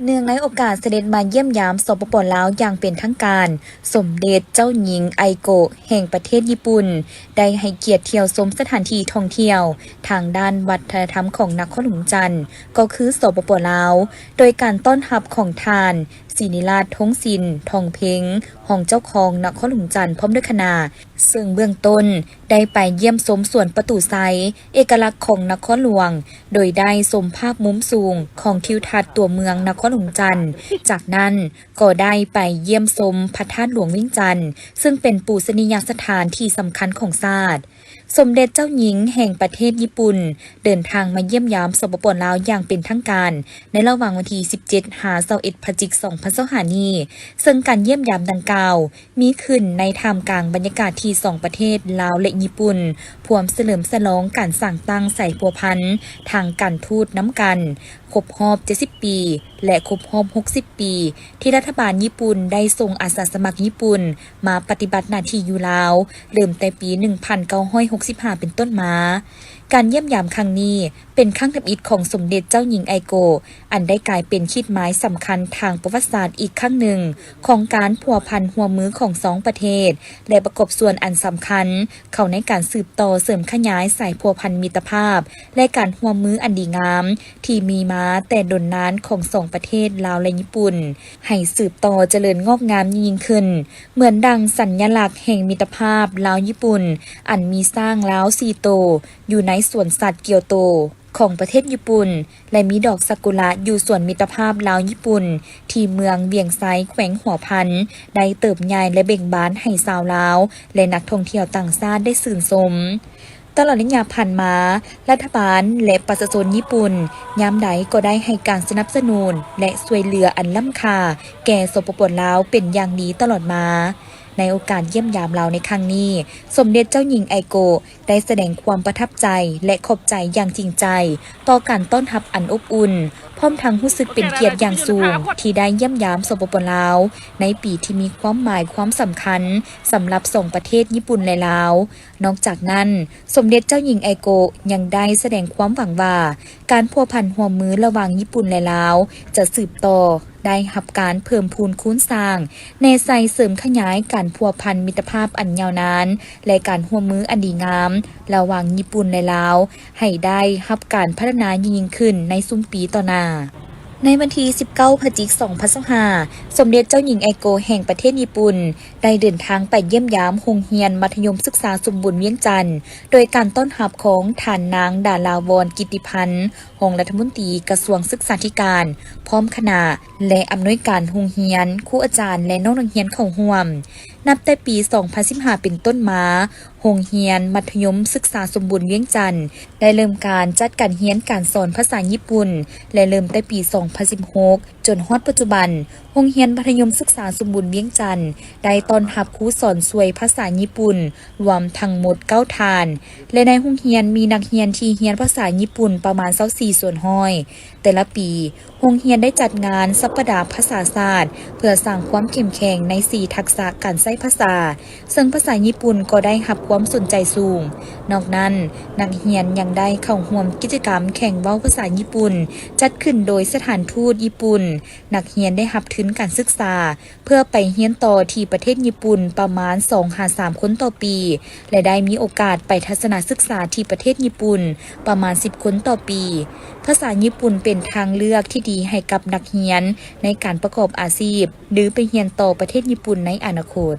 เนื่องในโอกาสเสด็จมาเยี่ยมยามสปป.ลาวอย่างเป็นทางการสมเด็จเจ้าหญิงไอโกะแห่งประเทศญี่ปุ่นได้ให้เกียรติเที่ยวชมสถานที่ท่องเที่ยวทางด้านวัฒนธรรมของนครหลวงจันทน์ก็คือสปป.ลาวโดยการต้อนรับของทานศิริราชทงศิลป์ทองเพ็งห้องเจ้าของนครหลวงจันทน์พร้อมด้วยคณะซึ่งเบื้องต้นได้ไปเยี่ยมชมสวนประตูไซเอกลักษณ์ของนครหลวงโดยได้ชมภาพมุมสูงของทิวทัศน์ตัวเมืองนครหลวงจันทน์จากนั้นก็ได้ไปเยี่ยมชมพระธาตุหลวงเวียงจันทน์ซึ่งเป็นปูชนียสถานที่สำคัญของชาติสมเด็จเจ้าหญิงแห่งประเทศญี่ปุ่นเดินทางมาเยี่ยมยามสปป.ลาวอย่างเป็นทางการในระหว่างวันที่17 ถึง 21 พฤศจิกายน 2025 นี้ซึ่งการเยี่ยมยามดังกล่าวมีขึ้นในท่ามกลางบรรยากาศที่2ประเทศลาวและญี่ปุ่นพร้อมเฉลิมฉลองการสร้างตั้งใส่พัวพันทางการทูตน้ำกันครบรอบ70 ปีและครบรอบ60 ปีที่รัฐบาลญี่ปุ่นได้ส่งอาสาสมัครญี่ปุ่นมาปฏิบัติหน้าที่อยู่ลาวเริ่มแต่ปี 1965 เป็นต้นมาการเยี่ยมยามครั้งนี้เป็นครั้งทำอิฐของสมเด็จเจ้าหญิงไอโกะอันได้กลายเป็นขีดหมายสำคัญทางประวัติศาสตร์อีกครั้งหนึ่งของการพัวพันหัวมือของสองประเทศและประกอบส่วนอันสำคัญเข้าในการสืบต่อเสริมขยายสายพัวพันมิตรภาพและการหัวมืออันดีงามที่มีมาแต่ดนนานของสองประเทศลาวและญี่ปุ่นให้สืบต่อเจริญงอกงามยิ่งขึ้นเหมือนดังสัญลักษณ์แห่งมิตรภาพลาวญี่ปุ่นอันมีสร้างลาวซีโตอยู่ในสวนสัตว์เกียวโตของประเทศญี่ปุ่นและมีดอกซากุระอยู่ส่วนมิตรภาพลาวญี่ปุ่นที่เมืองเวียงไซแขวงหัวพันได้เติบใหญ่และเบ่งบานให้ชาวลาวและนักท่องเที่ยวต่างชาติได้ชื่นชมตลอดระยะผ่านมารัฐบาลและประชาชนญี่ปุ่นยามใดก็ได้ให้การสนับสนุนและช่วยเหลืออันล้ำค่าแก่สปป.ลาวเป็นอย่างดีตลอดมาในโอกาสเยี่ยมยามลาวในครั้งนี้สมเด็จเจ้าหญิงไอโกะได้แสดงความประทับใจและขอบใจอย่างจริงใจต่อการต้อนรับอันอบอุ่นพร้อมทั้งรู้สึกเป็นเกียรติอย่างสูงที่ได้เยี่ยมยามสปป.ลาวในปีที่มีความหมายความสำคัญสำหรับสองประเทศญี่ปุ่นและลาวนอกจากนั้นสมเด็จเจ้าหญิงไอโกะยังได้แสดงความหวังว่าการพัวพันหัวมือระหว่างญี่ปุ่นและลาวจะสืบต่อได้รับการเพิ่มพูนคูณสร้างแนใส่เสริมขยายการพัวพันมิตรภาพอันยาวนานและการร่วมมืออันดีงามระหว่างญี่ปุ่นและลาวให้ได้รับการพัฒนายิ่งขึ้นในซุมปีต่อหน้าในวันที่19 พฤศจิกายน 2025 สมเด็จเจ้าหญิงไอโกะแห่งประเทศญี่ปุ่นได้เดินทางไปเยี่ยมยามโรงเรียนมัธยมศึกษาสมบูรณ์เวียงจันทน์โดยการต้อนรับของท่านนางดาราวรณ์กิตติพันธ์รองรัฐมนตรีกระทรวงศึกษาธิการพร้อมคณะและอำนวยการโรงเรียนครูอาจารย์และน้องนักเรียนเข้าร่วมนับแต่ปี 2015 เป็นต้นมาโรงเรียนมัธยมศึกษาสมบูรณ์เวียงจันทน์ได้เริ่มการจัดการเรียนการสอนภาษาญี่ปุ่นและเริ่มแต่ปี 2016 จนฮอดปัจจุบันโรงเรียนมัธยมศึกษาสมบูรณ์เวียงจันทน์ได้ต้อนรับครูสอนสวยภาษาญี่ปุ่นรวมทั้งหมด9ฐานและในโรงเรียนมีนักเรียนที่เรียนภาษาญี่ปุ่นประมาณ24ส่วนห้อยแต่ละปีโรงเรียนได้จัดงานสัปดาห์ภาษาศาสตร์เพื่อสร้างความเข้มแข็งใน4ทักษะการใช้ภาษาซึ่งภาษาญี่ปุ่นก็ได้รับความสนใจสูงนอกนั้นนักเรียนยังได้เข้าร่วมกิจกรรมแข่งเว้าภาษาญี่ปุ่นจัดขึ้นโดยสถานทูตญี่ปุ่นนักเรียนได้รับทุนการศึกษาเพื่อไปเรียนต่อที่ประเทศญี่ปุ่นประมาณ 2-3 คนต่อปีและได้มีโอกาสไปทัศนศึกษาที่ประเทศญี่ปุ่นประมาณ10คนต่อปีภาษาญี่ปุ่นเป็นทางเลือกที่ดีให้กับนักเรียนในการประกอบอาชีพหรือไปเรียนต่อประเทศญี่ปุ่นในอนาคต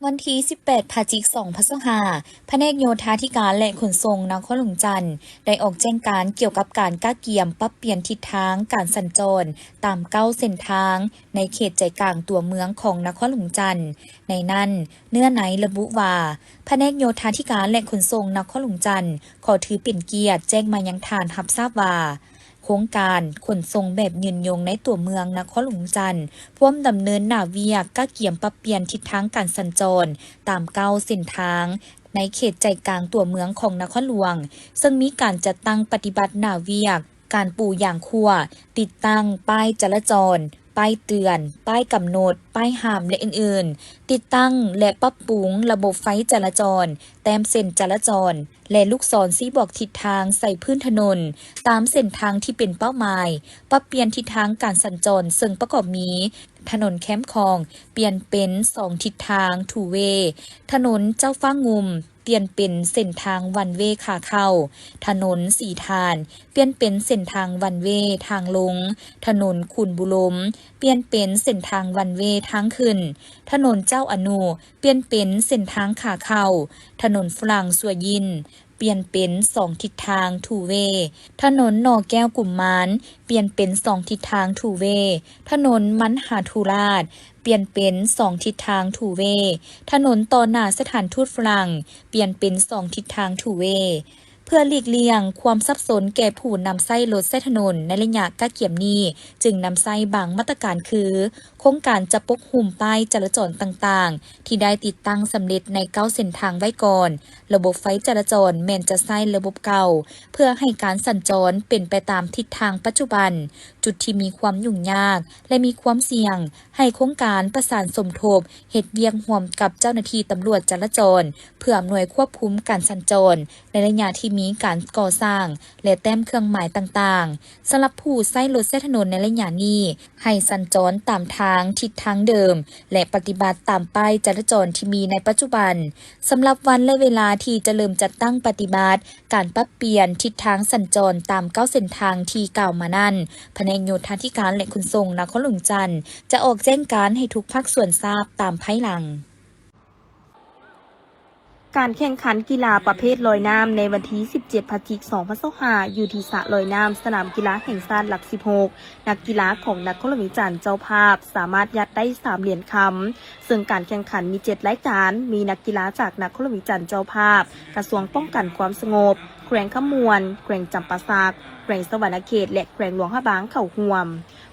วันที่18 พฤศจิกายน 2025 แผนกโยธาธิการและขนส่งนครหลวงจันทน์ได้ออกแจ้งการเกี่ยวกับการก้าเกียมปรับเปลี่ยนทิศทางการสัญจรตาม9เส้นทางในเขตใจกลางตัวเมืองของนครหลวงจันทน์ในนั้นเนื้อในระบุว่าแผนกโยธาธิการและขนส่งนครหลวงจันทน์ขอถือเป็นเกียรติแจ้งมายังฐานรับทราบว่าโครงการขนส่งแบบยืนยงในตัวเมืองนครหลวงจันทน์พร้อมดำเนินหน้าเวียกก้าเกียมปรับเปลี่ยนทิศทางการสัญจรตาม9เส้นทางในเขตใจกลางตัวเมืองของนครหลวงซึ่งมีการจัดตั้งปฏิบัติหน้าเวียกการปูอย่างขั้วติดตั้งป้ายจราจร ป้ายเตือนป้ายกำหนดป้ายห้ามและอื่นๆติดตั้งและปรับปรุงระบบไฟจราจรแต้มเส้นจราจรและลูกศรชี้บอกทิศทางใส่พื้นถนนตามเส้นทางที่เป็นเป้าหมายปรับเปลี่ยนทิศทางการสัญจรซึ่งประกอบมีถนนแคมป์คลองเปลี่ยนเป็น2ทิศทางทูเวย์ถนนเจ้าฟ้างุมเปลี่ยนเป็นเส้นทางวันเวย์ขาเข้าถนนสีทานเปลี่ยนเป็นเส้นทางวันเวย์ทางลงถนนขุนบุลมเปลี่ยนเป็นเส้นทางวันเวย์ทางขึ้นถนนเจ้าอนุเปลี่ยนเป็นเส้นทางขาเข้าถนนฝรั่งสัวยินเปลี่ยนเป็น2ทิศทางทูเวย์ถนนหนอแก้วกุ่มมานเปลี่ยนเป็น2ทิศทางทูเวย์ถนนมันหาทูราชเปลี่ยนเป็น2ทิศทางทูเวย์ถนนต่อหน้าสถานทูตฝรั่งเปลี่ยนเป็น2ทิศทางทูเวย์เพื่อหลีกเลี่ยงความสับสนแก่ผู้นำใช้รถใช้ถนนในระยะใกล้เคียงนี้จึงนำใช้บางมาตรการคือโครงการจะปกหุ้มป้ายจราจรต่างๆที่ได้ติดตั้งสำเร็จใน9เส้นทางไว้ก่อนระบบไฟจราจรแม้นจะใช้ระบบเก่าเพื่อให้การสัญจรเป็นไปตามทิศทางปัจจุบันจุดที่มีความยุ่งยากและมีความเสี่ยงให้โครงการประสานสมทบเฮ็ดเวียกร่วมกับเจ้าหน้าที่ตำรวจจราจรเพื่ออำนวยควบคุมการสัญจรในระยะที่มีการก่อสร้างและแต้มเครื่องหมายต่างๆสำหรับผู้ใช้รถใช้ถนนในระยะนี้ให้สัญจรตามทางทิศทางเดิมและปฏิบัติตามป้ายจราจรที่มีในปัจจุบันสำหรับวันและเวลาที่จะเริ่มจัดตั้งปฏิบัติการปรับเปลี่ยนทิศทางสัญจรตาม9เส้นทางที่กล่าวมานั้นแผนกโยธาธิการและขนส่งนครหลวงจันทร์จะออกแจ้งการให้ทุกภาคส่วนทราบตามภายหลังการแข่งขันกีฬาประเภทลอยน้ำในวันที่ 17 พฤศจิกายน 2025 อยู่ที่สระลอยน้ำสนามกีฬาแห่งชาติหลัก 16 นักกีฬาของนครหลวงจันทร์เจ้าภาพสามารถยัดได้3เหรียญคำซึ่งการแข่งขันมี7รายการมีนักกีฬาจากนครหลวงจันทร์เจ้าภาพกระทรวงป้องกันความสงบแขวงขมวนแขวงจำปาสักแขวงสวรรณเขตและแขวงหลวงพระบางเข้าร่วม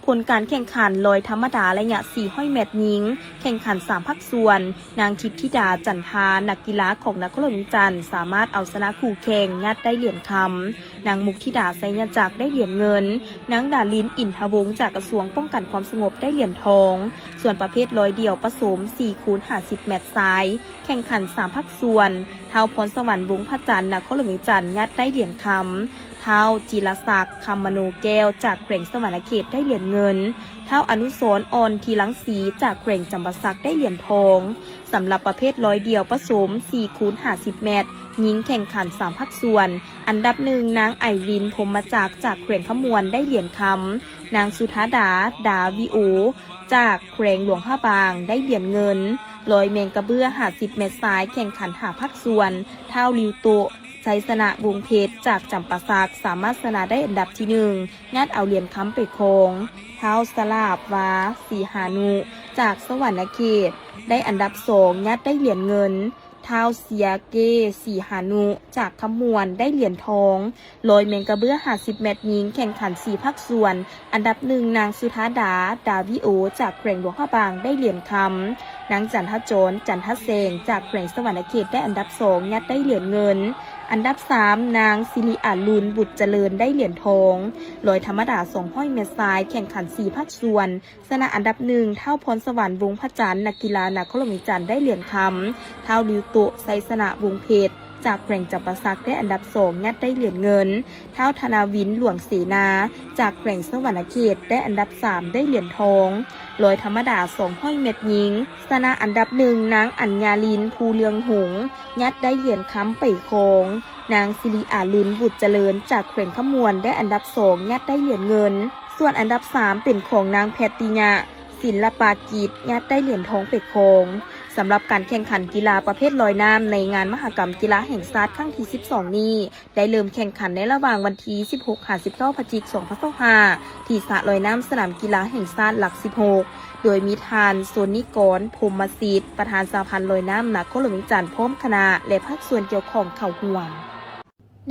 ผลการแข่งขันลอยธรรมดาระยะ400 เมตรหญิงแข่งขัน3ภาคส่วนนางทิพย์ธิดาจันทานักกีฬาของนครหลวงจันทร์สามารถเอาชนะคู่แข่งงัดได้เหรียญคำนางมุกธิดาไสยจักรได้เหรียญเงินนางดาลินอินทวงศ์จากกระทรวงป้องกันความสงบได้เหรียญทองส่วนประเภทลอยเดี่ยวผสม4x50 เมตรทรายแข่งขัน3ภาคส่วนเท้าพรสวรรค์วงศ์พระจันทร์นครหลวงจันทร์งัดได้เหรียญคำเท้าจิรศักดิ์คำมโนแก้วจากแขวงสวรรณเขตได้เหรียญเงินเท้าอนุสรณ์อ่อนทีลังสีจากแขวงจำปาสักได้เหรียญทองสำหรับประเภทลอยเดี่ยวผสม4x50 เมตรหญิงแข่งขัน3ภาคส่วนอันดับ1นางไอรินพรหมจักรจากแขวงขมวนได้เหรียญคำนางสุธาดาดาวิโอจากแขวงหลวงพระบางได้เหรียญเงินลอยเมงกระเบื้อ50 เมตรซ้ายแข่งขัน5ภาคส่วนเท้าลิวโตชัยชนะวงเพชรจากจำปาสักสามารถชนะได้อันดับที่1งัดเอาเหรียญค้ำไปครองเท้าสลาบวาสีหานุจากสวรรณเขตได้อันดับ2งัดได้เหรียญเงินเท้าเสียเกสีหานุจากขมวนได้เหรียญทองลอยเมงกระเบื้อ50 เมตรหญิงแข่งขัน4ภาคส่วนอันดับ1นางสุธาดาดาวิโอจากแขวงหลวงพระบางได้เหรียญคำนางจันทโจรจันทเสงจากแขวงสวรรณเขตได้อันดับ2งัดได้เหรียญเงินอันดับ3นางสิริอาลุนบุตรเจริญได้เหรียญทองลอยธรรมดา200 เมตรทรายแข่งขัน4ภาคส่วนชนะอันดับ1เท่าพรสวรรค์วงพระจันทร์นักกีฬานครหลวงจันทร์ได้เหรียญคำเท่าลิวโตไซสนะวงเพชรจากแขวงจำปาสักได้อันดับ2งัดได้เหรียญเงินเท่าธนาวินหลวงเสนาจากแขวงสวรรณเขตได้อันดับ3ได้เหรียญทองลอยธรรมดา200 เมตรหญิงชนะอันดับ1นางอัญญาลินภูเลืองหงงัดได้เหรียญค้ำไปครองนางสิริอาลุนบุตรเจริญจากแขวงขมวนได้อันดับ2งัดได้เหรียญเงินส่วนอันดับ3เป็นของนางแพตติญาศิลปากิจงัดได้เหรียญทองไปครองสำหรับการแข่งขันกีฬาประเภทลอยน้ำในงานมหกรรมกีฬาแห่งชาติครั้งที่12นี้ได้เริ่มแข่งขันในระหว่างวันที่16-19 พฤศจิกายน 2025ที่สระลอยน้ำสนามกีฬาแห่งชาติหลัก 16โดยมีทานโซนิกรพรหมศิษย์ประธานสหพันธ์ลอยน้ำนครหลวงจันทร์พร้อมคณะและภาคส่วนเกี่ยวข้องเข้าร่วม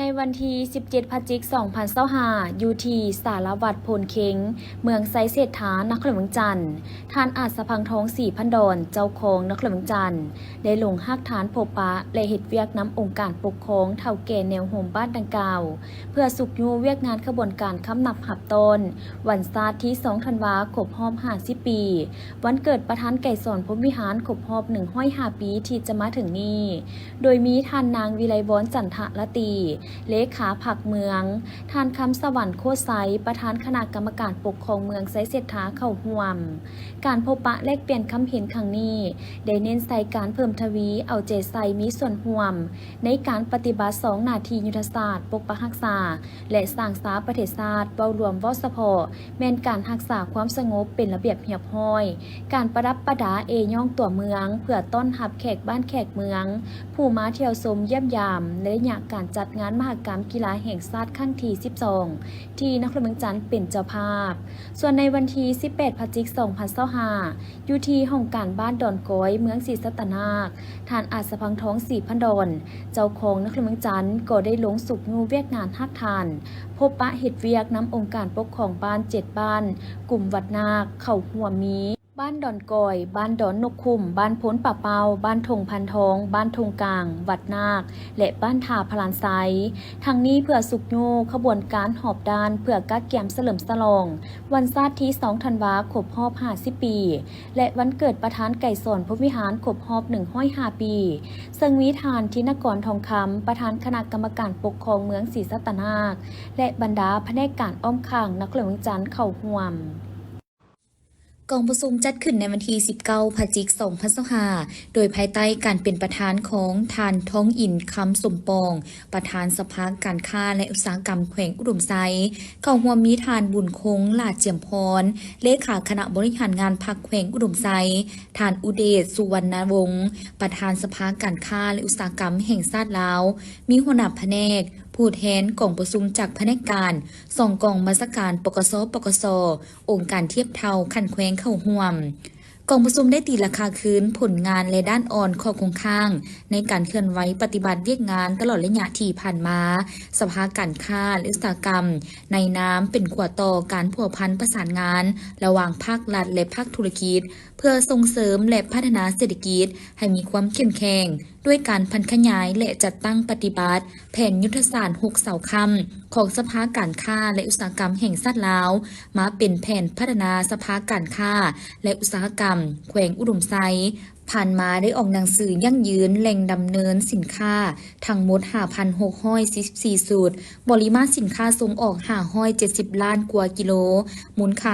ในวันที่ 17 พฤศจิกายน 2025อยู่ที่สารวัตรโพนเค็งเมืองไซเศรษฐานครเมืองจันทน์ท่านอาจสะพังทอง4,000 ดอน เจ้าของนครเมืองจันทน์ได้ลงหักฐานพบปะและเฮ็ดเวียกน้ำองค์การปกครองเท่าแก่แนวโฮมบ้านดังกล่าวเพื่อสุกยูเวียกงานขบวนการค้ำนับหับต้นวันศาสตร์ที่ 2 ธันวาคมรอบ50 ปี วันเกิดประธานไก่สอนพรหมวิหารครบรอบ105 ปีที่จะมาถึงนี้โดยมีท่านนางวิไลวรจันทรตีเลขาผักเมืองท่านคำสวรรค์โคไซประธานคณะกรรมการปกครองเมืองไซเศรษฐาเข้าห่วมการพบปะแลกเปลี่ยนคำเห็นครั้งนี้ได้เน้นใส่การเพิ่มทวีเอาใจใส่มีส่วนห่วมในการปฏิบัติ2หน้าที่ยุทธศาสตร์ปกปักรักษาและสร้างสาประเทศชาติเว้ารวมเว้าเฉพาะแม่นการรักษาความสงบเป็นระเบียบเรียบร้อยการประดับประดาย่องตัวเมืองเพื่อต้อนรับแขกบ้านแขกเมืองผู้มาเที่ยวชมเยี่ยมยามและอยากการจัดงานมหกรรมกีฬาแห่งชาติครั้งที่ 12 ที่นครเมืองจันทน์เป็นเจ้าภาพส่วนในวันที่ 18 พฤศจิกายน 2025อยู่ที่ห้องการบ้านดอนก้อยเมืองศรีสัตนาคท่านอาจสะพังทอง4,000 ดอนเจ้าของนครเมืองจันทน์ก็ได้ลงสุกงูเวียกงานฮักทานพบปะเฮ็ดเวียกน้ำองค์การปกครองบ้าน7บ้านกลุ่มวัดนาคเข้าหัวมีบ้านดอนกอยบ้านดอนนกคุมบ้านพ้นป่าเปาบ้านทงพันทองบ้านทงกลางวัดนาคและบ้านทาพลานไซทั้งนี้เพื่อสุกโยขบวนการหอบดานเพื่อกักแกมเสลิมสลองวันศาสตร์ที่ 2 ธันวาคมรอบ50 ปีและวันเกิดประธานไก่สอนพรหมวิหารครบรอบ105 ปีซึ่งมีทานธินกรทองคำประธานคณะกรรมการปกครองเมืองศรีสัตนาคและบรรดาแผนกการอ้อมข้างนครเมืองจันทน์เข้าร่วมกองประชุมจัดขึ้นในวันที่ 19 พฤศจิกายน 2025โดยภายใต้การเป็นประธานของท่านท้องอินคำสมปองประธานสภาการค้าและอุตสาหกรรมแขวงอุดมไซเข้าร่วมมีท่านบุญคงลาดเจียมพรเลขาคณะบริหารงานพรรคแขวงอุดมไซท่านอุเดชสุวรรณวงศ์ประธานสภาการค้าและอุตสาหกรรมแห่งชาติลาวมีหัวหน้าแผนกผู้แทนกองประชุมจากแผนกการส่องกองมาสการปกส.องค์การเทียบเท่าขันแขวงเข้าร่วมกองประชุมได้ตีราคาคืนผลงานและด้านอ่อนข้อคงข้างในการเคลื่อนไหวปฏิบัติเวียกงานตลอดระยะที่ผ่านมาสภาการค้าและอุตสาหกรรมในน้ำเป็นขวดต่อการผัวพันประสานงานระหว่างภาครัฐและภาคธุรกิจเพื่อส่งเสริมและพัฒนาเศรษฐกิจให้มีความเข้มแข็งด้วยการพันขยายและจัดตั้งปฏิบัติแผนยุทธศาสตร์6 เสาคำของสภาการค้าและอุตสาหกรรมแห่งชาติลาวมาเป็นแผนพัฒนาสภาการค้าและอุตสาหกรรมแขวงอุดมไซผ่านมาได้ออกหนังสือยั่งยืนแหล่งดำเนินสินค้าทั้งหมด 5,644 สูตรปริมาณสินค้าส่งออก570 ล้านกว่ากิโลมูลค่า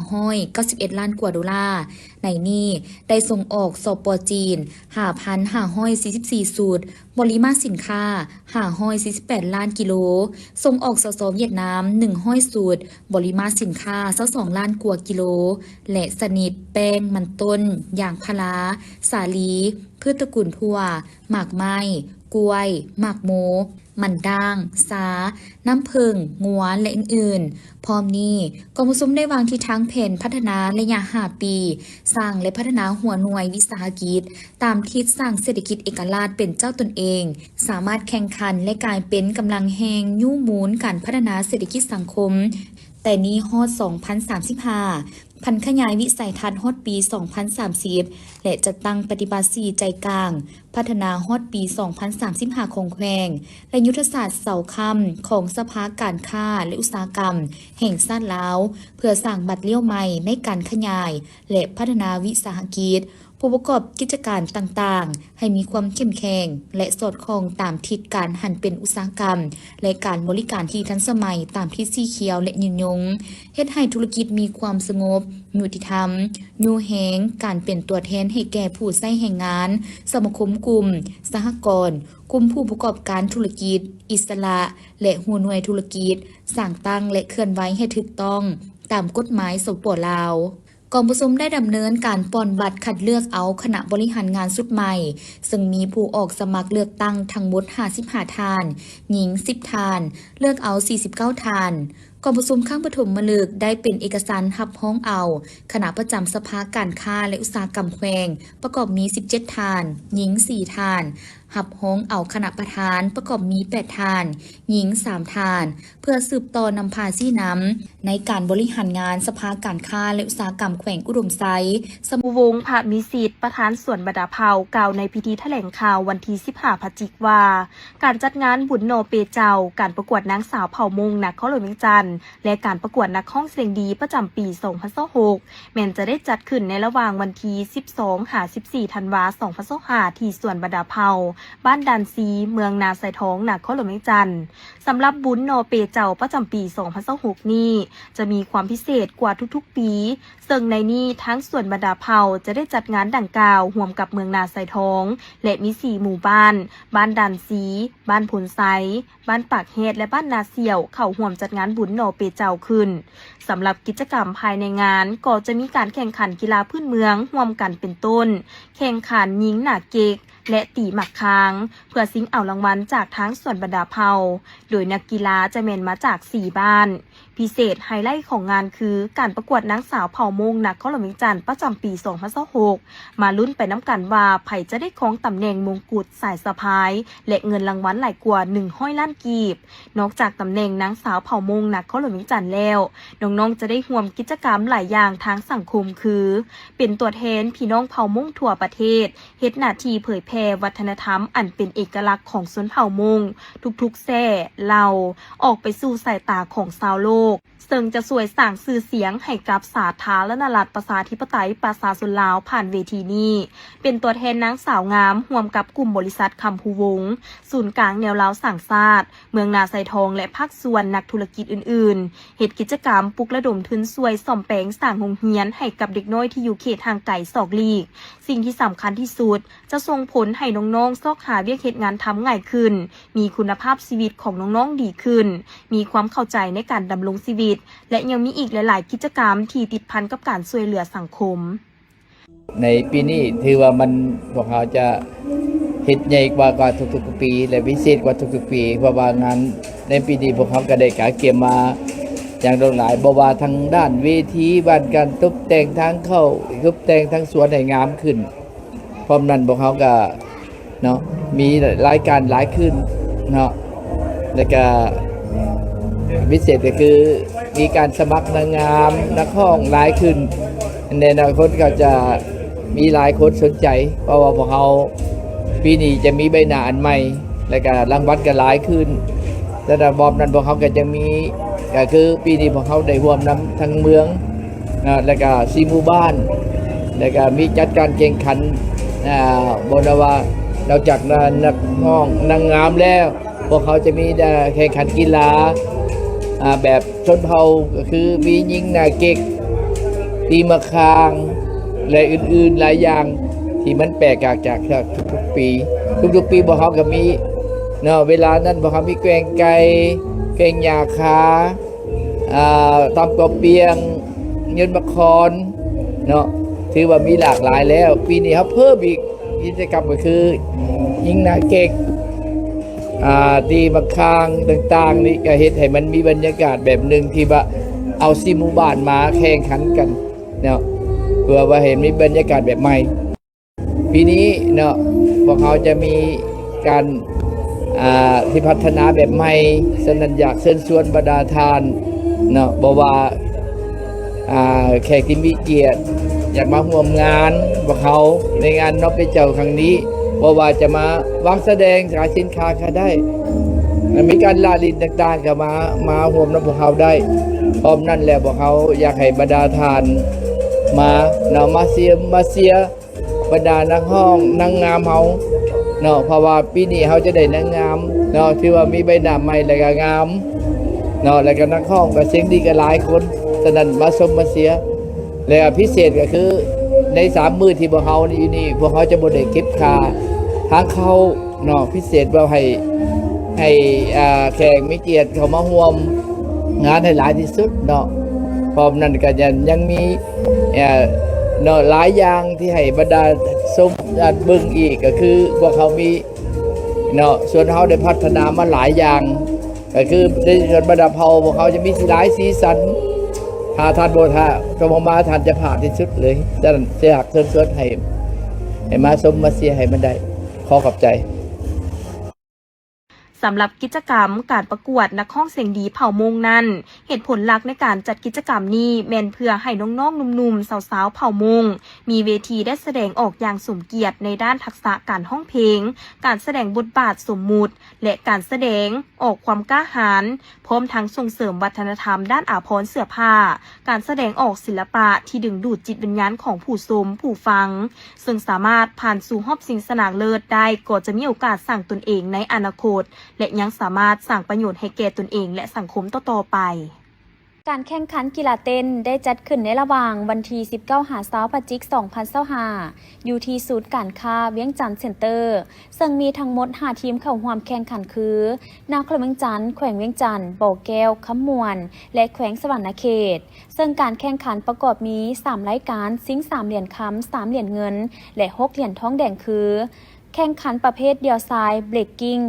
4,591 ล้านกว่าดอลลาร์ในนี้ได้ส่งออกสป.จีน 5,544 สูตรปริมาณสินค้า548 ล้านกิโลส่งออกสสเวียดนาม100 สูตรปริมาณสินค้า22 ล้านกว่ากิโลและสนิทแป้งมันต้นยางพาราสาลีพืชตระกูลถั่วหมากไม้กล้วยหมากโมมันด่างสาน้ำผึ้งงัวและอื่นๆพร้อมนี้กองประชุมได้วางทิศทางแผนพัฒนาระยะ5 ปีสร้างและพัฒนาหัวหน่วยวิสาหกิจตามทิศสร้างเศรษฐกิจเอกราชเป็นเจ้าตนเองสามารถแข่งขันและกลายเป็นกำลังแห่งยู่มูลการพัฒนาเศรษฐกิจสังคมแต่นี้ฮอด 2035 พันขยายวิสัยทัศน์ฮอดปี 2030 และจะตั้งปฏิบัติ4ใจกลางพัฒนาฮอดปี 2035 ของแขวงและยุทธศาสตร์เสาค่ำของสภาการค้าและอุตสาหกรรมแห่งชาติลาวเพื่อสร้างบัตรเลี้ยวใหม่ในการขยายและพัฒนาวิสาหกิจผู้ประกอบกิจการต่างๆให้มีความเข้มแข็งและสอดคล้องตามทิศการหันเป็นอุตสาหกรรมและการบริการที่ทันสมัยตามทิศสีเขียวและยืนยงเฮ็ดให้ธุรกิจมีความสงบยุติธรรมยูแหงการเป็นตัวแทนให้แก่ผู้ใช้แรงงานสมาคมกลุ่มสหกรณ์กลุ่มผู้ประกอบการธุรกิจอิสระและหัวหน่วยธุรกิจสร้างตั้งและเคลื่อนไหวให้ถูกต้องตามกฎหมายสปป.ลาวกองประชุมได้ดำเนินการป้อนบัตรคัดเลือกเอาคณะบริหารงานสุดใหม่ซึ่งมีผู้ออกสมัครเลือกตั้งทั้งหมด55 ท่านหญิง10 ท่านเลือกเอา49 ท่าน กองประชุมข้างปฐมฤกษ์ได้เป็นเอกสารหับห้องเอาคณะประจำสภาการค้าและอุตสาหกรรมแขวงประกอบมี17ทานหญิง4ทานหับห้องเอาคณะประธานประกอบมี8ทานหญิง3ทานเพื่อสืบต่อนำพาซี่น้ำในการบริหารงานสภาการค้าและอุตสาหกรรมแขวงอุดมไซสมุ วงศ์ภามิสิทธิ์ประธานสวนบดาเผากล่าวในพิธีแถลงข่าววันที่15 พฤศจิกายนว่าการจัดงานบุญโนเปเจ้าการประกวดนางสาวเผ่ามงนักข้อหลวงเวียงจันทร์และการประกวดนักข้องเสียงดีประจำปี2026แม้นจะได้จัดขึ้นในระหว่างวันที่12-14 ธันวาคม2025ที่สวนบดาเผาบ้านดันซีเมืองนาไซท้องนักข้อหลวงเวียงจันทร์สำหรับบุญโนเปเจ้าประจำปี2026นี้จะมีความพิเศษกว่าทุกๆปีซึ่งในนี้ทั้งส่วนบดาเผาจะได้จัดงานดังกล่าวร่วมกับเมืองนาไซท้องและมี4หมู่บ้านบ้านดันซีบ้านผลไซบ้านปากเฮ็ดและบ้านนาเสี่ยวเข้าร่วมจัดงานบุญโนเปเจ้าขึ้นสำหรับกิจกรรมภายในงานก็จะมีการแข่งขันกีฬาพื้นเมืองร่วมกันเป็นต้นแข่งขันยิงหนาเกกและตีหมักค้างเพื่อซิงเอารางวัลจากทั้งส่วนบรรดาเผ่าโดยนักกีฬาจะเมนมาจาก4บ้านพิเศษไฮไลท์ของงานคือการประกวดนางสาวเผ่ามงนักข้อหลวงเวียงจันทร์ประจำปี2026มาลุ้นไปน้ำกันว่าไผ่จะได้ครองตำแหน่งมงกุฎสายสะพายและเงินรางวัลหลายกว่า100 ล้านกีบนอกจากตำแหน่งนางสาวเผ่ามงนักข้อหลวงเวียงจันทร์แล้วน้องๆจะได้ร่วมกิจกรรมหลายอย่างทางสังคมคือเป็นตัวแทนพี่น้องเผ่ามงทั่วประเทศเฮ็ดหน้าที่เผยแพร่วัฒนธรรมอันเป็นเอกลักษณ์ของชนเผ่ามงทุกๆแซ่เหล่าออกไปสู่สายตาของชาวโลกซึ่งจะสวยสร้างชื่อเสียงให้กับสาธารณรัฐประชาธิปไตยประชาชนลาวผ่านเวทีนี้เป็นตัวแทนนางสาวงามร่วมกับกลุ่มบริษัทคำภูวงศ์ศูนย์กลางแนวลาวสั่งชาติเมืองนาไซทองและภาคส่วนนักธุรกิจอื่นๆเหตุกิจกรรมปลุกระดมทุนช่วยซ่อมแปลงสร้างโรงเรียนให้กับเด็กน้อยที่อยู่เขตทางไกลศอกลีกสิ่งที่สำคัญที่สุดจะส่งผลให้น้องๆซอกหาเวียกเหตุงานทำง่ายขึ้นมีคุณภาพชีวิตของน้องๆดีขึ้นมีความเข้าใจในการดำรงชีวิตและยังมีอีกหลายๆกิจกรรมที่ติดพันกับการช่วยเหลือสังคมในปีนี้ถือว่ามันพวกเขาจะเฮ็ดใหญ่กว่าทุกๆปีและพิเศษกว่าทุกๆปีเพราะว่างานในปีนี้พวกเขาก็ได้กะเก็บมาอย่างหลายบ่ว่าทางด้านเวทีบ้านการตกแต่งทางเข้าตกแต่งทางสวนให้งามขึ้นพร้อมนั้นพวกเขาก็เนาะมีรายการหลายขึ้นเนาะแล้วก็พิเศษก็คือมีการสมัครนางงามนักร้องหลายขึ้นในอนาคตก็จะมีหลายคนสนใจเพราะว่าพวกเขาปีนี้จะมีใบหน้าอันใหม่แล้วก็รางวัลก็หลายขึ้นแต่ระบอบนั้นพวกเขาก็จะมีก็คือปีนี้พวกเขาได้ร่วมนำทั้งเมืองนะแล้วก็4หมู่บ้านแล้วก็มีจัดการแข่งขันบนว่าเราจากนักร้องนางงามแล้วพวกเขาจะมีแข่งขันกีฬาแบบชนเผ่าก็คือมียิงหนาเก็กตีมะคางและอื่นๆหลายอย่างที่มันแปลกจากทุกๆปีพวกเขาก็มีเนาะเวลานั้นพวกเขามีแกงไก่แกงยาคาตำกบเปียงเงินมะคอนเนาะถือว่ามีหลากหลายแล้วปีนี้เขาเพิ่มอีกกิจกรรมก็คือยิงหนาเก็กตีมะคางต่างๆนี่ก็เฮ็ดให้มันมีบรรยากาศแบบหนึ่งที่ว่าเอา4หมู่บ้านมาแข่งขันกันเนาะเพื่อว่าเห็นมีบรรยากาศแบบใหม่ปีนี้เนาะพวกเขาจะมีการที่พัฒนาแบบใหม่ฉะนั้นอยากเชิญชวนบรรดาทานเนาะบอกว่าแขกที่มีเกียรติอยากมาร่วมงานพวกเขาในงานนอกไปเจ้าครั้งนี้บอกว่าจะมาวางแสดงขายสินค้าก็ได้มีการลาลินต่างๆก็มาร่วมนำพวกเขาได้พร้อมนั่นแหละพวกเขาอยากให้บรรดาทานมาเนาะมาเสียบรรดานักห้องนางงามเฮาเนาะเพราะว่าปีนี้เขาจะได้นางงามเนาะที่ว่ามีใบหน้าใหม่แล้วก็งามเนาะแล้วก็นักห้องก็เสียงดีกันหลายคนฉะนั้นมาชมมาเสียแล้วพิเศษก็คือใน3 มื้อที่พวกเขาอยู่นี่พวกเขาจะบ่ได้เก็บค่าทางเข้าเนาะพิเศษว่าให้แขกมีเกียรติเข้ามาร่วมงานให้หลายที่สุดเนาะพร้อมนั้นก็ยังมีเนาะหลายอย่างที่ให้บรรดาชมเบิ่งอีกก็คือพวกเขามีเนาะส่วนเขาได้พัฒนามาหลายอย่าง ก็คือในชนบรรดาเผ่าพวกเขาจะมีสีหลายสีสันถ้าท่านโบท่าก็มองมาท่านจะผ่านที่สุดเลยจะเสียหักเชิญให้มาสมมาเสียให้มันได้ขอขอบใจ สำหรับกิจกรรมการประกวดนักร้องเสียงดีเผ่ามงนั้นเหตุผลหลักในการจัดกิจกรรมนี้แม่นเพื่อให้น้องๆหนุ่มๆสาวๆเผ่ามงมีเวทีได้แสดงออกอย่างสมเกียรติในด้านทักษะการร้องเพลงการแสดงบทบาทสมมุติและการแสดงออกความกล้าหาญพร้อมทั้งส่งเสริมวัฒนธรรมด้านอาภรณ์เสื้อผ้าการแสดงออกศิลปะที่ดึงดูดจิตวิญญาณของผู้ชมผู้ฟังซึ่งสามารถผ่านสู่รอบชิงชนะเลิศได้ก็จะมีโอกาสสร้างตนเองในอนาคตและยังสามารถสร้างประโยชน์ให้แก่ตนเองและสังคมต่อๆไปการแข่งขันกีฬาเต้นได้จัดขึ้นในระหว่างวันที่19 พฤศจิกายน 2025อยู่ที่ศูนย์การค้าเวียงจันทร์เซ็นเตอร์ซึ่งมีทั้งหมด5ทีมเข้าร่วมแข่งขันคือนครเวียงจันทร์แขวงเวียงจันทร์บ่อแก้วคำมวนและแขวงสวรรณเขตซึ่งการแข่งขันประกอบมี3รายการซิง3เหรียญคำ3เหรียญเงินและ6เหรียญทองแดงคือแข่งขันประเภทเดี่ยวทรายเบรกกิ้ง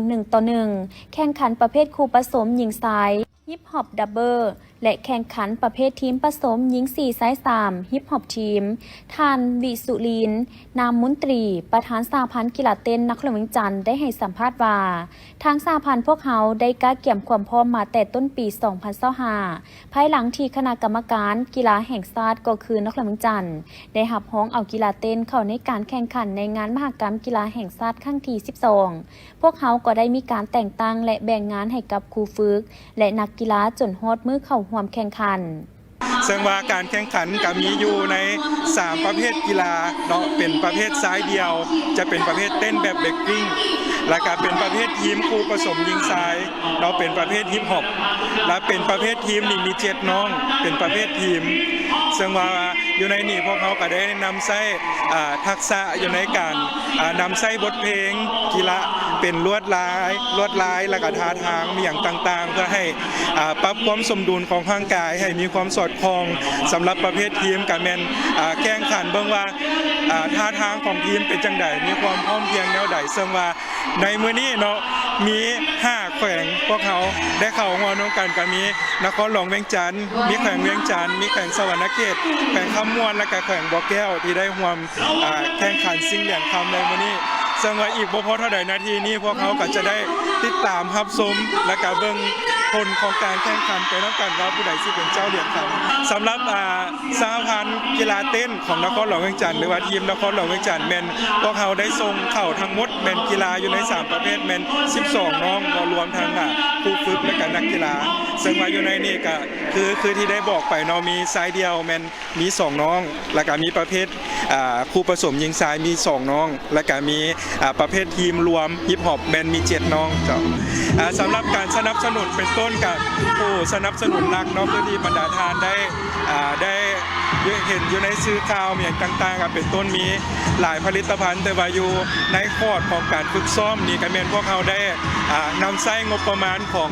1-1แข่งขันประเภทคู่ผสมหญิงทรายฮิปฮอปดับเบิลและแข่งขันประเภททีมผสมหญิง4ไซส์3ฮิปฮอปทีมท่านวิสุรินทร์นามมุนตรีประธานสหพันธ์กีฬาเต้นนครเวียงจันทร์ได้ให้สัมภาษณ์ว่าทางสหพันธ์พวกเขาได้กะเกี่ยมความพร้อมมาแต่ต้นปี 2025ภายหลังที่คณะกรรมการกีฬาแห่งชาติก็คือนครเวียงจันทร์ได้รับร้องเอากีฬาเต้นเข้าในการแข่งขันในงานมหกรรมกีฬาแห่งชาติครั้งที่ 12พวกเขาก็ได้มีการแต่งตั้งและแบ่งงานให้กับครูฝึกและนักกีฬาจนฮอดมือเข้าร่วมแข่งขันซึ่งว่าการแข่งขันก็มีอยู่ใน3ประเภทกีฬาเนาะเป็นประเภทซ้ายเดียวจะเป็นประเภทเต้นแบบเบรกกิ้งแล้วก็เป็นประเภททีมคู่ผสมยิงซ้ายเนาะเป็นประเภทฮิปฮอปและเป็นประเภททีมนี่มี7น้องเป็นประเภททีมซึ่งว่าอยู่ในนี่พวกเขาก็ได้นำใช้ทักษะอยู่ในการนำใช้บทเพลงกีฬาเป็นลวดลายและก็ท่าทางมีอย่างต่างๆเพื่อให้ปรับความสมดุลของร่างกายให้มีความสอดคล้องสำหรับประเภททีมกับแมนแข่งขันเบิ่งว่าท่าทางของทีมเป็นจังไดมีความพร้อมเพรียงแนวใดซึ่งว่าในมื้อนี้เนาะมี5แขวงพวกเขาได้เข้าร่วมกันก็มีนครหลวงเวียงจันทร์มีแขวงเวียงจันทร์มีแขวงสวรรณเขตแขวงคำม่วนและก็แขวงบ่อแก้วที่ได้ร่วมแข่งขันซิ่งเหรียญคำในมื้อนี้ซึ่งว่าอีกบ่พอเท่าใดนาทีนี้พวกเขาก็จะได้ติดตามรับชมและก็เบิ่งผลของการแข่งขันไปนำกันว่าผู้ใดสิเป็นเจ้าเหรียญคำสำหรับสหพันธ์กีฬาเต้นของนครหลวงเวียงจันทร์หรือว่าทีมนครหลวงเวียงจันทร์แม่นพวกเขาได้ส่งเข้าทั้งหมดแม่นกีฬาอยู่ใน3ประเภทแม่น12น้องรวมทั้งผู้ฝึกและก็นักกีฬาซึ่งว่าอยู่ในนี้ก็คือที่ได้บอกไปเนาะมีซ้ายเดียวแม่นมี2น้องแล้วก็มีประเภทคู่ผสมยิงซ้ายมี2น้องแล้วก็มีประเภททีมรวมฮิปฮอปแม่นมี7น้องเจ้าสำหรับการสนับสนุนเป็นต้นกับผู้สนับสนุนหลักเนาะคือที่บรรดาทานได้เห็นอยู่ในสื่อข่าวอย่างต่างๆครับเป็นต้นมีหลายผลิตภัณฑ์แต่ว่าอยู่ในคอร์สของการฝึกซ้อมนี่ก็แม่นพวกเขาได้นำใช้งบประมาณของ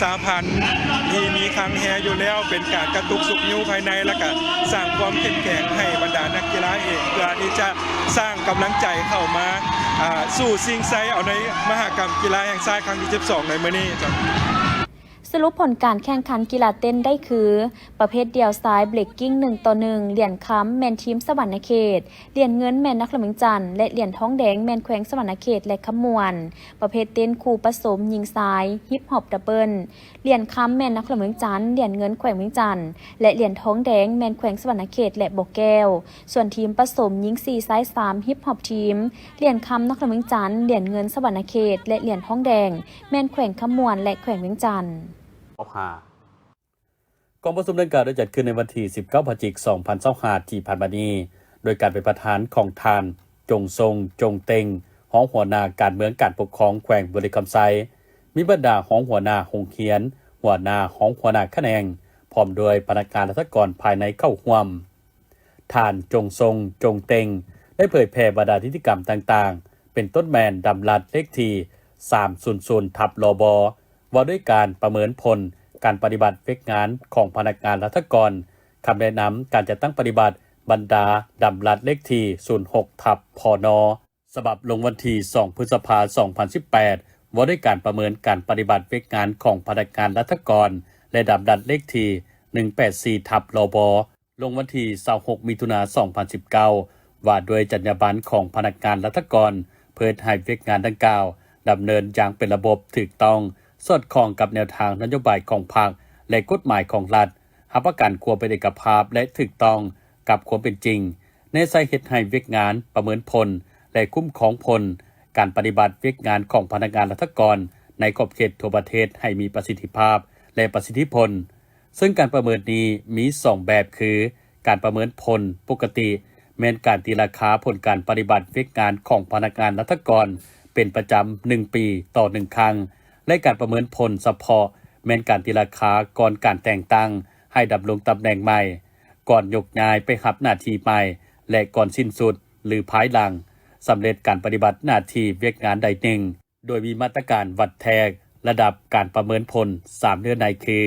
สหพันธ์ที่มีคลังแฮอยู่แล้วเป็นการกระตุกสุกนิ้วภายในแล้วก็สร้างความเข้มแข็งให้บรรดานักกีฬาเองเพื่อที่จะสร้างกำลังใจเข้ามาสู่ซิงไซเอาในมหกรรมกีฬาแห่งชาติครั้งที่12ในมื้อนี้จ้ะสรุปผลการแข่งขันกีฬาเต้นได้คือประเภทเดี่ยวซ้ายเบรกกิ้ง1-1เหรียญค้ำแมนทีมสวรรณเขตเหรียญเงินแมนนครเวียงจันทร์และเหรียญทองแดงแมนแขวงสวรรณเขตและขมวนประเภทเต้นคู่ผสมยิงซ้ายฮิปฮอปดับเบิลเหรียญค้ำแมนนครเวียงจันทร์เหรียญเงินแขวงเวียงจันทร์และเหรียญทองแดงแมนแขวงสวรรณเขตและบ่อแก้วส่วนทีมผสมยิง4ไซส์3ฮิปฮอปทีมเหรียญค้ำนครเวียงจันทร์เหรียญเงินสวรรณเขตและเหรียญทองแดงแมนแขวงขมวนและแขวงเวียงจันทร์กองประชุมดังกล่าวได้จัดขึ้นในวันที่19 พฤศจิกายน 2025ที่ผ่านมานี้โดยการเป็นประธานของทานจงทรงจงเต็งห้องหัวหน้าการเมืองการปกครองแขวงบริคำไซมีบรรดาห้องหัวหน้าโรงเรียนหัวหน้าห้องหัวหน้าคะแนนพร้อมโดยพนักงานราชการภายในเข้าร่วมทานจงทรงจงเต็งได้เผยแพร่บรรดาพิธีกรรมต่างๆเป็นต้นแมนดำรัดเลขที่300 ลบว่าด้วยการประเมินผลการปฏิบัติเวกงานของพนักงานราชการคำแนะนำการจัดตั้งปฏิบัติบรรดาดำรัดเลขที่06 พนฉบับลงวันที่2 พฤษภาคม 2018 ว่าด้วยการประเมินการปฏิบัติเวกงานของพนักงานรัฐกรและดับดัดเลขที่184 ลบลงวันที่26 มิถุนายน 2019 ว่าด้วยจรรยาบรรณของพนักงานรัฐกรเพื่อให้เวกงานดังกล่าวดำเนินอย่างเป็นระบบถูกต้องสอดคล้องกับแนวทางนโยบายของพรรคและกฎหมายของรัฐรับประกันความเป็นเอกภาพและถูกต้องกับความเป็นจริงในสาเหตุให้เวกงานประเมินผลและคุ้มครองผลการปฏิบัติเวกงานของพนักงานรัฐกรในขอบเขตทั่วประเทศให้มีประสิทธิภาพและประสิทธิผลซึ่งการประเมินนี้มี2แบบคือการประเมินผลปกติแม้นการตีราคาผลการปฏิบัติเวกงานของพนักงานรัฐกรเป็นประจำ1 ปีต่อ1ครั้งและการประเมินผลเฉพาะแม้นการตีราคาก่อนการแต่งตั้งให้ดำรงตำแหน่งใหม่ก่อนยกย้ายไปรับหน้าที่ใหม่และก่อนสิ้นสุดหรือภายหลังสำเร็จการปฏิบัติหน้าที่เวกงานใดหนึ่งโดยมีมาตรการวัดแทกระดับการประเมินผล3เนื้อในคือ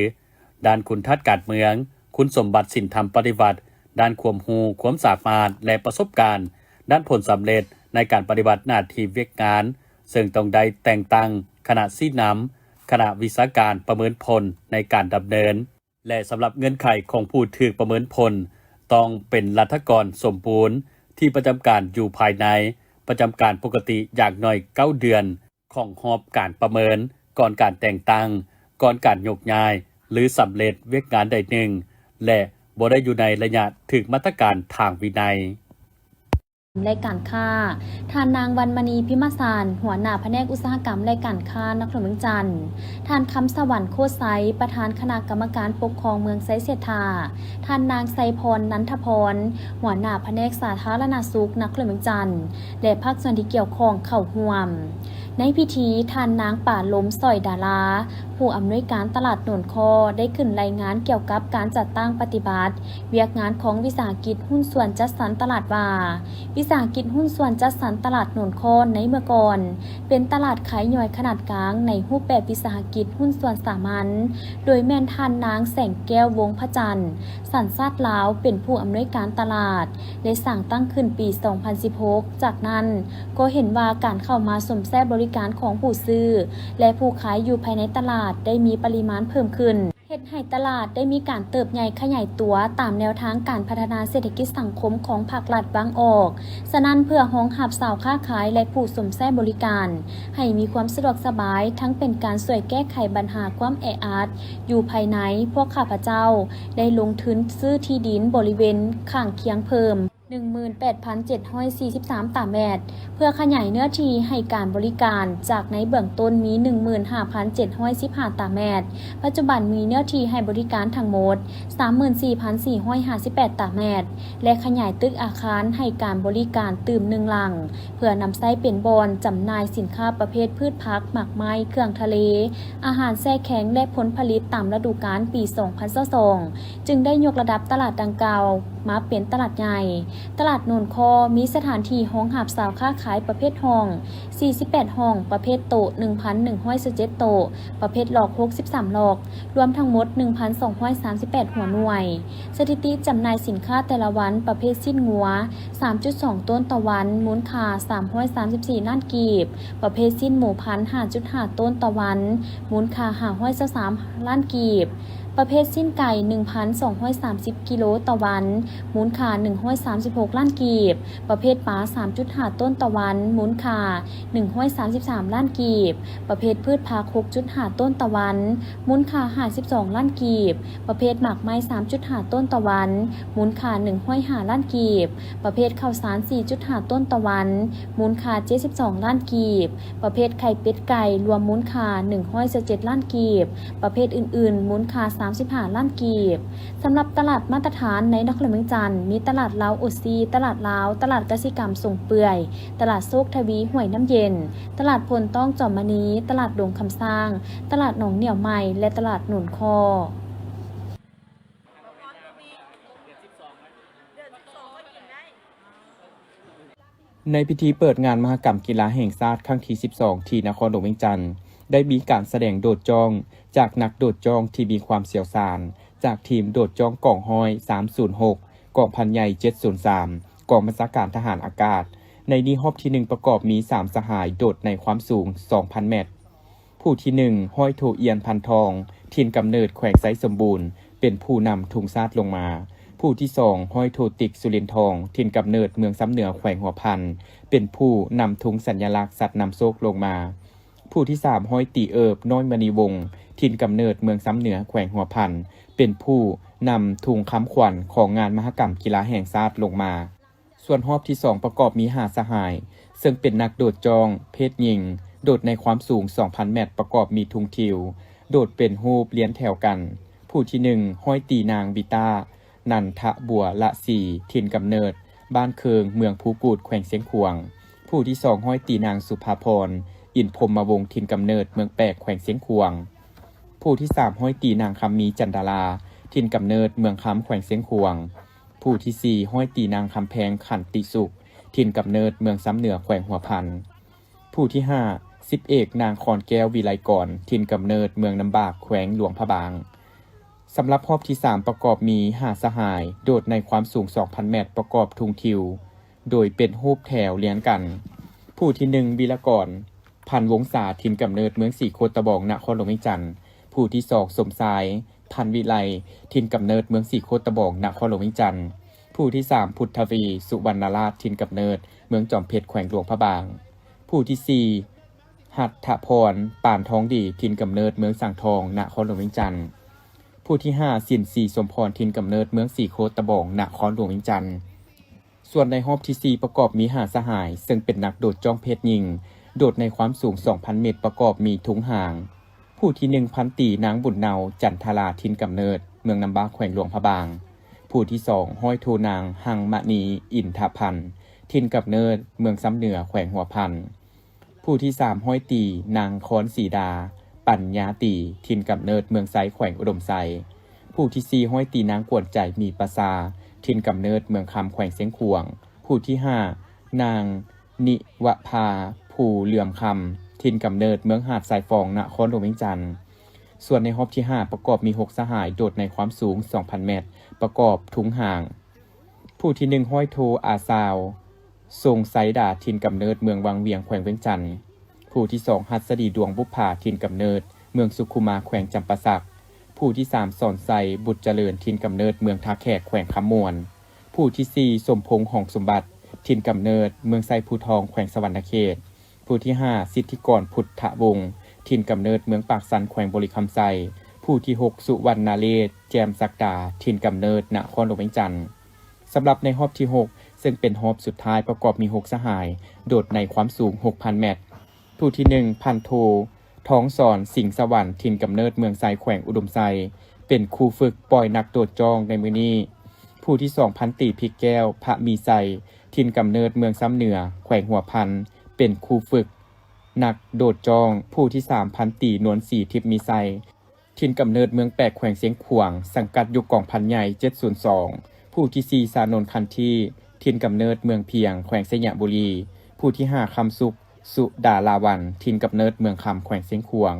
ด้านคุณทัศน์การเมืองคุณสมบัติศีลธรรมปฏิบัติด้านความรู้ความสามารถและประสบการณ์ด้านผลสำเร็จในการปฏิบัติหน้าที่เวกงานซึ่งต้องได้แต่งตั้งคณะชี้นำคณะวิชาการประเมินผลในการดำเนินและสำหรับเงื่อนไขของผู้ถูกประเมินผลต้องเป็นรัฐกรสมบูรณ์ที่ประจำการอยู่ภายในประจำการปกติอย่างน้อย9 เดือนของหอบการประเมินก่อนการแต่งตั้งก่อนการยกย้ายหรือสำเร็จเวกงานใดหนึ่งและบ่ได้อยู่ในระยะถึงมาตรการทางวินัยและการค้าท่านนางวรรณมณีพิมสารหัวหน้าแผนกอุตสาหกรรมและการค้านครหลวงเมืองจันทร์ท่านคำสวรรค์โคตรไซประธานคณะกรรมการปกครองเมืองไซเสธาท่านนางไซพรนันทพรหัวหน้าแผนกสาธารณสุขนครหลวงเมืองจันทร์และภาคส่วนที่เกี่ยวข้องเข้าร่วมในพิธีท่านนางป่าล้มสอยดาราผู้อำนวยการตลาดโนนคอได้ขึ้นรายงานเกี่ยวกับการจัดตั้งปฏิบัติเวียกงานของวิสาหกิจหุ้นส่วนจัดสรรตลาดว่าวิสาหกิจหุ้นส่วนจัดสรรตลาดโนนคอในเมื่อก่อนเป็นตลาดขายย่อยขนาดกลางในรูปแบบวิสาหกิจหุ้นส่วนสามัญโดยแม่นท่านนางแสงแก้ววงพระจันทร์สัญชาติลาวเป็นผู้อำนวยการตลาดและสั่งตั้งขึ้นปี 2016 จากนั้นก็เห็นว่าการเข้ามาสมแทรบบริการของผู้ซื้อและผู้ขายอยู่ภายในตลาดได้มีปริมาณเพิ่มขึ้นเฮ็ดให้ตลาดได้มีการเติบใหญ่ขยายตัวตามแนวทางการพัฒนาเศรษฐกิจสังคมของภาครัฐบางออกฉะนั้นเพื่อรองรับชาวค้าขายและผู้สมแทรบบริการให้มีความสะดวกสบายทั้งเป็นการช่วยแก้ไขปัญหาความแออัดอยู่ภายในพวกข้าพเจ้าได้ลงทุนซื้อที่ดินบริเวณข้างเคียงเพิ่ม18,743 ตารางเมตรเพื่อขยายเนื้อที่ให้การบริการจากในเบื้องต้นมี 15,715 ตารางเมตรปัจจุบันมีเนื้อที่ให้บริการทั้งหมด 34,458 ตารางเมตรและขยายตึกอาคารให้การบริการตื่ม1หลังเพื่อนำใช้เป็นบอนจำหน่ายสินค้าประเภทพืชผักหมากไม้เครื่องทะเลอาหารแช่แข็งและผลผลิตตามฤดูกาลปี 2022 จึงได้ยกระดับตลาดดังกล่าวมาเป็นตลาดใหญ่ตลาดโนนคอมีสถานที่ห้องหับสาวค้าขายประเภทห้อง48ห้องประเภทโต๊ะ 1,117 โต๊ะประเภทหลอก63หลอกรวมทั้งหมด 1,238 หัวหน่วยสถิติจำหน่ายสินค้าแต่ละวันประเภทสิ้นงัว 3.2 ต้นต่อวันมูลค่า334ล้านกีบประเภทสิ้นหมูพันธุ์ 5.5 ต้นต่อวันมูลค่า523ล้านกีบประเภทสิ้นไก่ 1,230 กิโลต่อวันมูลค่า136ล้านกีบประเภทปลา 3.5 ต้นต่อวันมูลค่า133ล้านกีบประเภทพืชผัก 6.5 ต้นต่อวันมูลค่า52ล้านกีบประเภทหมากไม้ 3.5 ต้นต่อวันมูลค่า105ล้านกีบประเภทข้าวสาร 4.5 ต้นต่อวันมูลค่า72ล้านกีบประเภทไข่เป็ดไก่รวมมูลค่า117ล้านกีบประเภทอื่นๆมูลค่า35ล้านกีบสำหรับตลาดมาตรฐานในนครหลวงเมืองจันทร์มีตลาดลาวโอซีตลาดลาวตลาดกสิกรรมส่งเปื่อยตลาดโซกทวีห้วยน้ำเย็นตลาดพลต้องจอมมณีตลาดดงคำสร้างตลาดหนองเหนี่ยวใหม่และตลาดหนุนคอในพิธีเปิดงานมหกรรมกีฬาแห่งชาติครั้งที่ 12 ที่นครหลวงเวียงจันทร์ได้มีการแสดงโดดจ้องจากนักโดดจ้องที่มีความเชี่ยวชาญจากทีมโดดจ้องกองห้อย 306 กองพันใหญ่ 703 กองบัญชาการทหารอากาศในนี้รอบที่ 1 ประกอบมี 3 สหายโดดในความสูง 2,000 เมตร ผู้ที่ 1 ห้อยโทเอียนพันทองถิ่นกำเนิดแขวงไซสมบูรณ์เป็นผู้นำทุงซาดลงมาผู้ที่ 2 ห้อยโทติกสุรินทองถิ่นกำเนิดเมืองซ้ำเหนือแขวงหัวพันเป็นผู้นำทุงสัญลักษณ์สัตว์นำโชคลงมาผู้ที่ 3 ห้อยตีเอิบน้อยมณีวงศ์ถิ่นกำเนิดเมืองซ้ำเหนือแขวงหัวพันเป็นผู้นำทุงค้ำขวัญของงานมหกรรมกีฬาแห่งชาติลงมาส่วนรอบที่ 2 ประกอบมี5สหายซึ่งเป็นนักโดดจองเพศหญิงโดดในความสูง 2,000 เมตรประกอบมีทุงทิวโดดเป็นรูปเลี้ยนแถวกันผู้ที่ 1 ห้อยตีนางบิต้านันทบัวละสีถิ่นกำเนิดบ้านเคืองเมืองภูกูดแขวงเสียงขวางผู้ที่ 2 ห้อยตีนางสุภาพรอินพรหมวงศ์ถิ่นกำเนิดเมืองแปกแขวงเสียงขวางผู้ที่ 3 ห้อยตีนางคำมีจันดาราถิ่นกำเนิดเมืองคำแขวงเสียงขวางผู้ที่ 4 ห้อยตีนางคำแพงขันติสุขถิ่นกำเนิดเมืองซ้ำเหนือแขวงหัวพันผู้ที่ 5 10 เอกนางคอนแก้ววิไลกรถิ่นกำเนิดเมืองน้ำบากแขวงหลวงพระบางสำหรับรอบที่ 3 ประกอบมี5สหายโดดในความสูง 2,000 เมตรประกอบทุงทิวโดยเป็นรูปแถวเลี้ยงกันผู้ที่ 1 วิรกรพันวงศาถิ่นกำเนิดเมืองสีโคตะบองนครหลวงเวียงจันทร์ผู้ที่ 2 สมสายพันวิไลถิ่นกำเนิดเมืองสีโคตะบองนครหลวงเวียงจันทร์ผู้ที่ 3 พุทธวีสุวรรณราชถิ่นกำเนิดเมืองจอมเพชรแขวงหลวงพระบางผู้ที่ 4 หัตถพรป่านทองดีถิ่นกำเนิดเมืองสังทองนครหลวงเวียงจันทร์ผู้ที่ 5 สินศรีสมพรถิ่นกำเนิดเมืองสีโคตะบองนครหลวงเวียงจันทร์ส่วนในรอบที่ 4 ประกอบมี5สหายซึ่งเป็นนักโดดจ้องเพศหญิงโดดในความสูง 2,000 เมตรประกอบมีทุงหางผู้ที่ 1 พันตีนางบุญเนาจันทราถิ่นกำเนิดเมืองน้ำบากแขวงหลวงพระบางผู้ที่ 2 ห้อยโทนางหังมณีอินทพันธ์ถิ่นกำเนิดเมืองซ้ำเหนือแขวงหัวพันผู้ที่ 3 ห้อยตีนางคอนสีดาปัญญาตีถิ่นกำเนิดเมืองไซแขวงอุดมไซผู้ที่ 4 ห้อยตีนางกวนใจมีประสาถิ่นกำเนิดเมืองคำแขวงเสียงขวงผู้ที่ 5 นางนิวภาภูเหลื่อมคำถิ่นกำเนิดเมืองหาดสายฟองนครหลวงเวียงจันทร์ส่วนในรอบที่ 5 ประกอบมี6สหายโดดในความสูง 2,000 เมตรประกอบทุงห่างผู้ที่ 1 ห้อยโทอาซาวทรงไซดาถิ่นกำเนิดเมืองวังเวียงแขวงเวียงจันทร์ผู้ที่ 2 หัสดีดวงบุพภาถิ่นกำเนิดเมืองสุขุมาแขวงจำปาสักผู้ที่ 3 สอนไซบุตรเจริญถิ่นกำเนิดเมืองท่าแขกแขวงคำมวนผู้ที่ 4 สมพงษ์หองสมบัติถิ่นกำเนิดเมืองไซภูทองแขวงสวรรณเขตผู้ที่ 5 สิทธิกรพุทธวงศ์ถิ่นกำเนิดเมืองปากสันแขวงบริคำไซผู้ที่ 6 สุวรรณเลศแจมศักดาถิ่นกำเนิดนครหลวงเวียงจันทร์สำหรับในรอบที่ 6 ซึ่งเป็นรอบสุดท้ายประกอบมี6สหายโดดในความสูง 6,000 เมตรผู้ที่ 1 พันโทท้องสอนสิงห์สวรรค์ถิ่นกำเนิดเมืองไซแขวงอุดมไซเป็นครูฝึกปล่อยนักโดดจองในมื้อนี้ผู้ที่ 2 พันตีพิกแก้วพระมีไซถิ่นกำเนิดเมืองซ้ำเหนือแขวงหัวพันเป็นครูฝึกนักโดดจองผู้ที่ 3 พันตีนวลศรีทิพย์มีไซถิ่นกำเนิดเมืองแปกแขวงเสียงขวางสังกัดอยู่กองพันใหญ่702ผู้ที่ 4 สานนท์คันที่ถิ่นกำเนิดเมืองเพียงแขวงสยามบุรีผู้ที่ 5 คำสุขสุดาลาวันถิ่นกำเนิดเมืองคำแขวงเสียงขวาง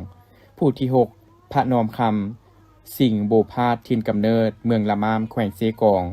ผู้ที่ 6 พระนอมคำสิงห์โบพาดถิ่นกำเนิดเมืองละมามแขวงเซกอง